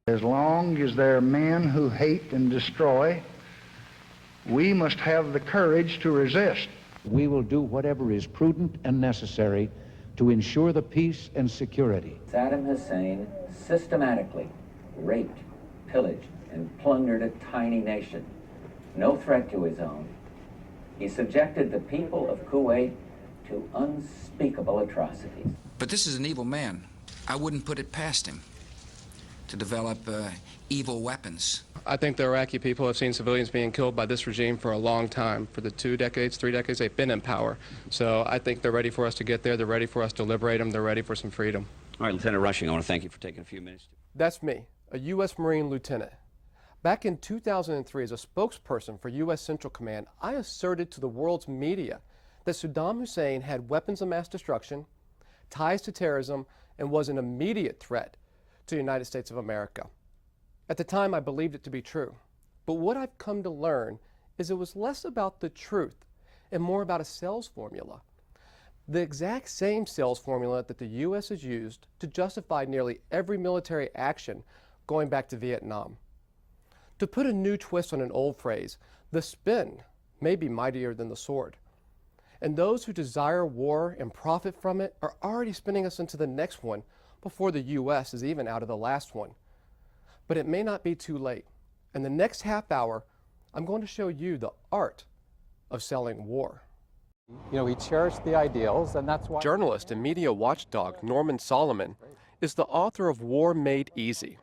As long as there are men who hate and destroy, we must have the courage to resist. We will do whatever is prudent and necessary to ensure the peace and security. Saddam Hussein systematically raped, pillaged, and plundered a tiny nation. No threat to his own. He subjected the people of Kuwait to unspeakable atrocities. But this is an evil man. I wouldn't put it past him to develop evil weapons. I think the Iraqi people have seen civilians being killed by this regime for a long time. For the 2 decades, 3 decades they've been in power. So I think they're ready for us to get there. They're ready for us to liberate them. They're ready for some freedom. All right, Lieutenant Rushing, I want to thank you for taking a few minutes. That's me, a U.S. Marine lieutenant. Back in 2003, as a spokesperson for U.S. Central Command, I asserted to the world's media that Saddam Hussein had weapons of mass destruction, ties to terrorism, and was an immediate threat to the United States of America. At the time, I believed it to be true. But what I've come to learn is it was less about the truth and more about a sales formula. The exact same sales formula that the U.S. has used to justify nearly every military action going back to Vietnam. To put a new twist on an old phrase, the spin may be mightier than the sword. And those who desire war and profit from it are already spinning us into the next one before the U.S. is even out of the last one. But it may not be too late. In the next half hour, I'm going to show you the art of selling war. You know, he cherished the ideals, and that's why... Journalist and media watchdog Norman Solomon is the author of War Made Easy.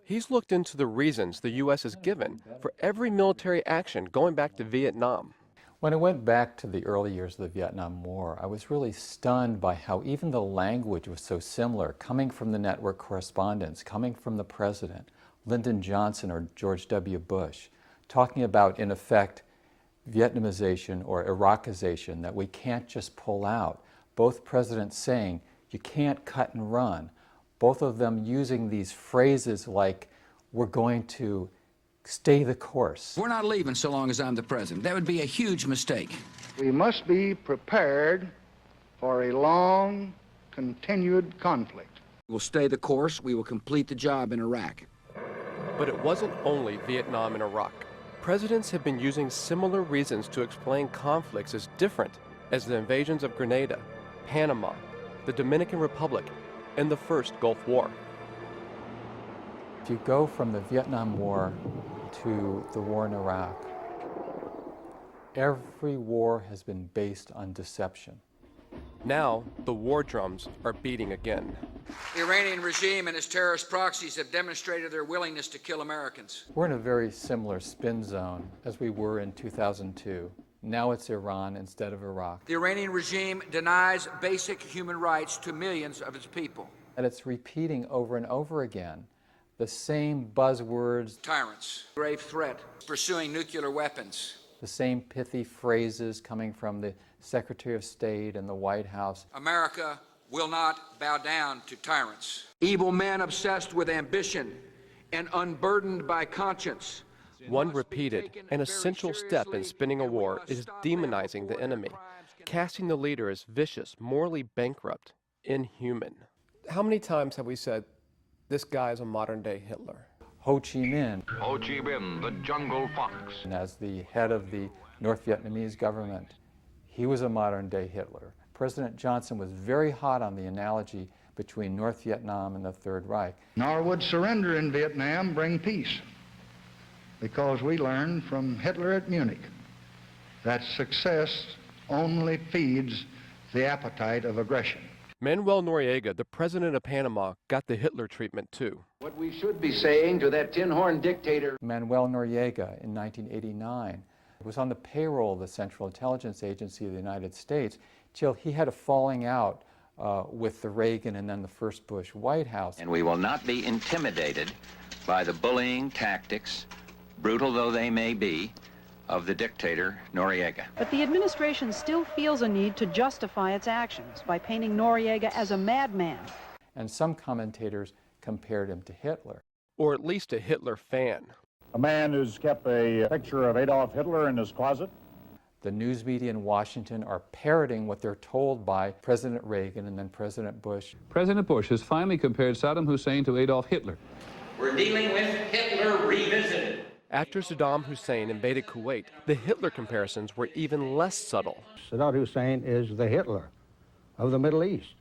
He's looked into the reasons the U.S. has given for every military action going back to Vietnam. When I went back to the early years of the Vietnam War, I was really stunned by how even the language was so similar, coming from the network correspondents, coming from the president, Lyndon Johnson or George W. Bush, talking about, in effect, Vietnamization or Iraqization, that we can't just pull out. Both presidents saying, you can't cut and run. Both of them using these phrases like, we're going to stay the course. We're not leaving so long as I'm the president. That would be a huge mistake. We must be prepared for a long, continued conflict. We'll stay the course. We will complete the job in Iraq. But it wasn't only Vietnam and Iraq. Presidents have been using similar reasons to explain conflicts as different as the invasions of Grenada, Panama, the Dominican Republic, and the First Gulf War. If you go from the Vietnam War to the war in Iraq, every war has been based on deception. Now, the war drums are beating again. The Iranian regime and its terrorist proxies have demonstrated their willingness to kill Americans. We're in a very similar spin zone as we were in 2002. Now it's Iran instead of Iraq. The Iranian regime denies basic human rights to millions of its people. And it's repeating over and over again the same buzzwords. Tyrants, grave threat, pursuing nuclear weapons. The same pithy phrases coming from the Secretary of State and the White House. America will not bow down to tyrants. Evil men obsessed with ambition and unburdened by conscience. One repeated and essential step in spinning a war is demonizing the enemy, casting the leader as vicious, morally bankrupt, inhuman. How many times have we said, this guy is a modern-day Hitler? Ho Chi Minh. Ho Chi Minh, the jungle fox. And as the head of the North Vietnamese government, he was a modern-day Hitler. President Johnson was very hot on the analogy between North Vietnam and the Third Reich. Nor would surrender in Vietnam bring peace, because we learned from Hitler at Munich that success only feeds the appetite of aggression. Manuel Noriega, the president of Panama, got the Hitler treatment too. What we should be saying to that tin-horn dictator. Manuel Noriega in 1989 was on the payroll of the Central Intelligence Agency of the United States till he had a falling out with the Reagan and then the first Bush White House. And we will not be intimidated by the bullying tactics, brutal though they may be, of the dictator Noriega. But the administration still feels a need to justify its actions by painting Noriega as a madman. And some commentators compared him to Hitler. Or at least a Hitler fan. A man who's kept a picture of Adolf Hitler in his closet. The news media in Washington are parroting what they're told by President Reagan and then President Bush. President Bush has finally compared Saddam Hussein to Adolf Hitler. We're dealing with Hitler revisited. After Saddam Hussein invaded Kuwait, the Hitler comparisons were even less subtle. Saddam Hussein is the Hitler of the Middle East.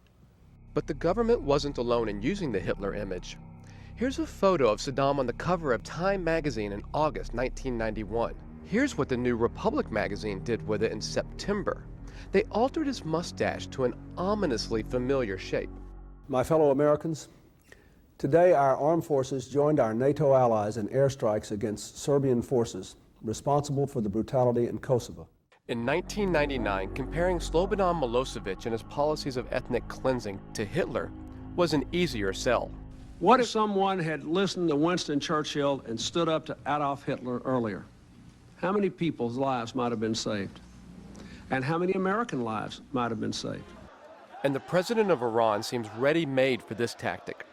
But the government wasn't alone in using the Hitler image. Here's a photo of Saddam on the cover of Time magazine in August 1991. Here's what the New Republic magazine did with it in September. They altered his mustache to an ominously familiar shape. My fellow Americans, today our armed forces joined our NATO allies in airstrikes against Serbian forces responsible for the brutality in Kosovo. In 1999, comparing Slobodan Milosevic and his policies of ethnic cleansing to Hitler was an easier sell. What if someone had listened to Winston Churchill and stood up to Adolf Hitler earlier? How many people's lives might have been saved? And how many American lives might have been saved? And the president of Iran seems ready-made for this tactic.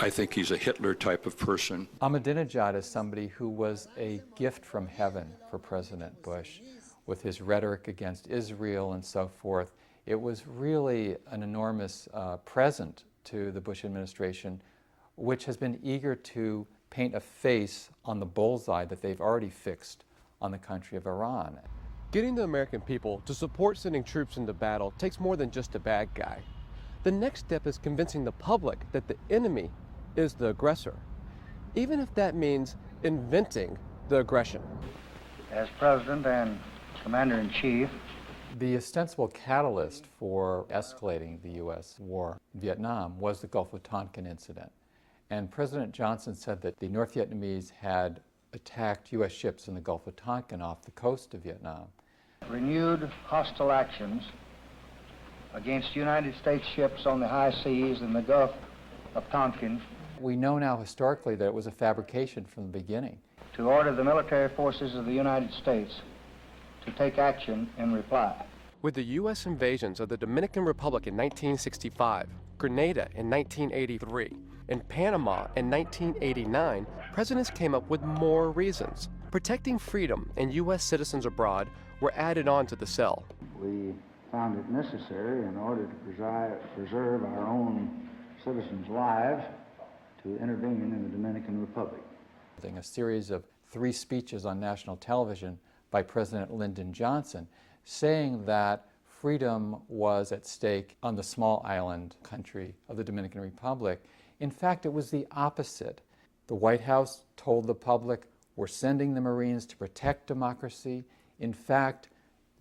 I think he's a Hitler type of person. Ahmadinejad is somebody who was a gift from heaven for President Bush. With his rhetoric against Israel and so forth, it was really an enormous present to the Bush administration, which has been eager to paint a face on the bullseye that they've already fixed on the country of Iran. Getting the American people to support sending troops into battle takes more than just a bad guy. The next step is convincing the public that the enemy is the aggressor, even if that means inventing the aggression. As President and Commander-in-Chief, the ostensible catalyst for escalating the U.S. war in Vietnam was the Gulf of Tonkin incident. And President Johnson said that the North Vietnamese had attacked U.S. ships in the Gulf of Tonkin off the coast of Vietnam. renewed hostile actions against United States ships on the high seas in the Gulf of Tonkin. We know now historically that it was a fabrication from the beginning. To order the military forces of the United States to take action in reply. With the U.S. invasions of the Dominican Republic in 1965, Grenada in 1983, and Panama in 1989, presidents came up with more reasons. Protecting freedom and U.S. citizens abroad were added on to the cell. We found it necessary, in order to preserve our own citizens' lives, to intervene in the Dominican Republic. A series of 3 speeches on national television by President Lyndon Johnson saying that freedom was at stake on the small island country of the Dominican Republic. In fact, it was the opposite. The White House told the public, we're sending the Marines to protect democracy. In fact,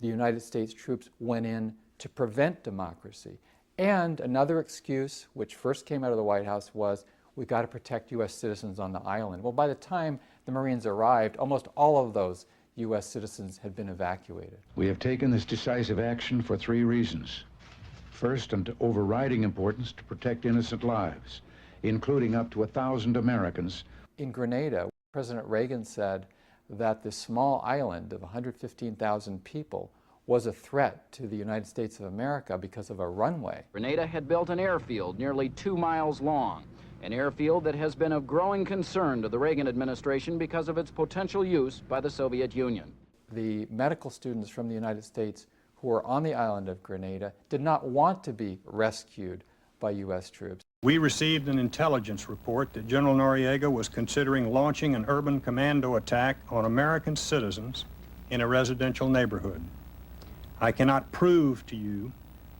the United States troops went in to prevent democracy. And another excuse, which first came out of the White House, was we've got to protect U.S. citizens on the island. Well, by the time the Marines arrived, almost all of those U.S. citizens had been evacuated. We have taken this decisive action for 3 reasons. First, and overriding importance, to protect innocent lives, including up to 1,000 Americans. In Grenada, President Reagan said that this small island of 115,000 people was a threat to the United States of America because of a runway. Grenada had built an airfield nearly 2 miles long, an airfield that has been of growing concern to the Reagan administration because of its potential use by the Soviet Union. The medical students from the United States who were on the island of Grenada did not want to be rescued by U.S. troops. We received an intelligence report that General Noriega was considering launching an urban commando attack on American citizens in a residential neighborhood. I cannot prove to you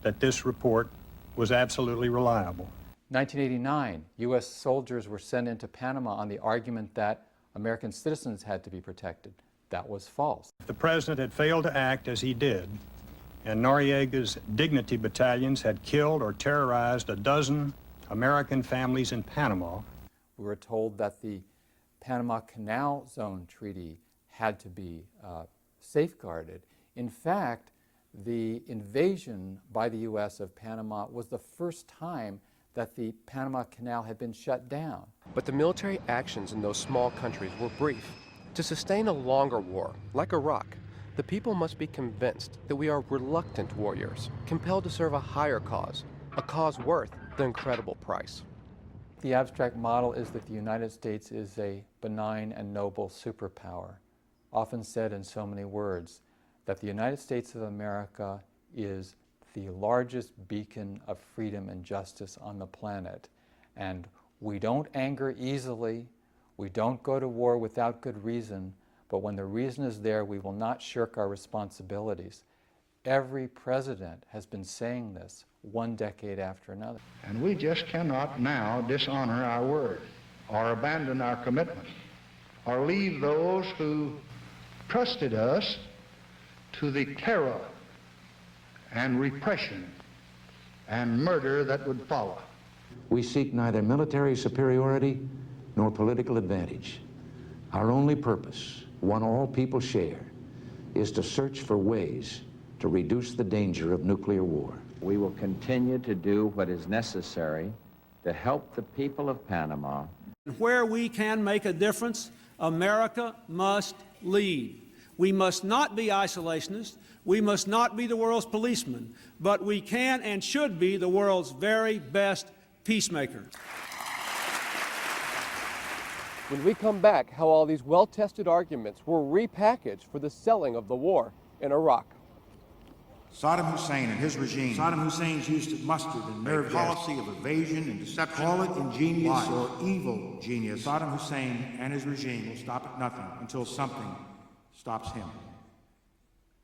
that this report was absolutely reliable. 1989, U.S. soldiers were sent into Panama on the argument that American citizens had to be protected. That was false. If the president had failed to act as he did, and Noriega's dignity battalions had killed or terrorized 12 American families in Panama. We were told that the Panama Canal Zone Treaty had to be safeguarded. In fact, the invasion by the U.S. of Panama was the first time that the Panama Canal had been shut down. But the military actions in those small countries were brief. To sustain a longer war, like Iraq, the people must be convinced that we are reluctant warriors, compelled to serve a higher cause, a cause worth the incredible price. The abstract model is that the United States is a benign and noble superpower, often said in so many words, that the United States of America is the largest beacon of freedom and justice on the planet. And we don't anger easily, We don't go to war without good reason, but when the reason is there, we will not shirk our responsibilities. Every president has been saying this one decade after another. And we just cannot now dishonor our word or abandon our commitment or leave those who trusted us to the terror and repression and murder that would follow. We seek neither military superiority nor political advantage. Our only purpose, one all people share, is to search for ways to reduce the danger of nuclear war. We will continue to do what is necessary to help the people of Panama. Where we can make a difference, America must lead. We must not be isolationists. We must not be the world's policeman, but we can and should be the world's very best peacemaker. When we come back, how all these well-tested arguments were repackaged for the selling of the war in Iraq. Saddam Hussein and his regime. Saddam Hussein's use of mustard and nerve policy of evasion and deception. Call it ingenious or evil genius. Saddam Hussein and his regime will stop at nothing until something stops him.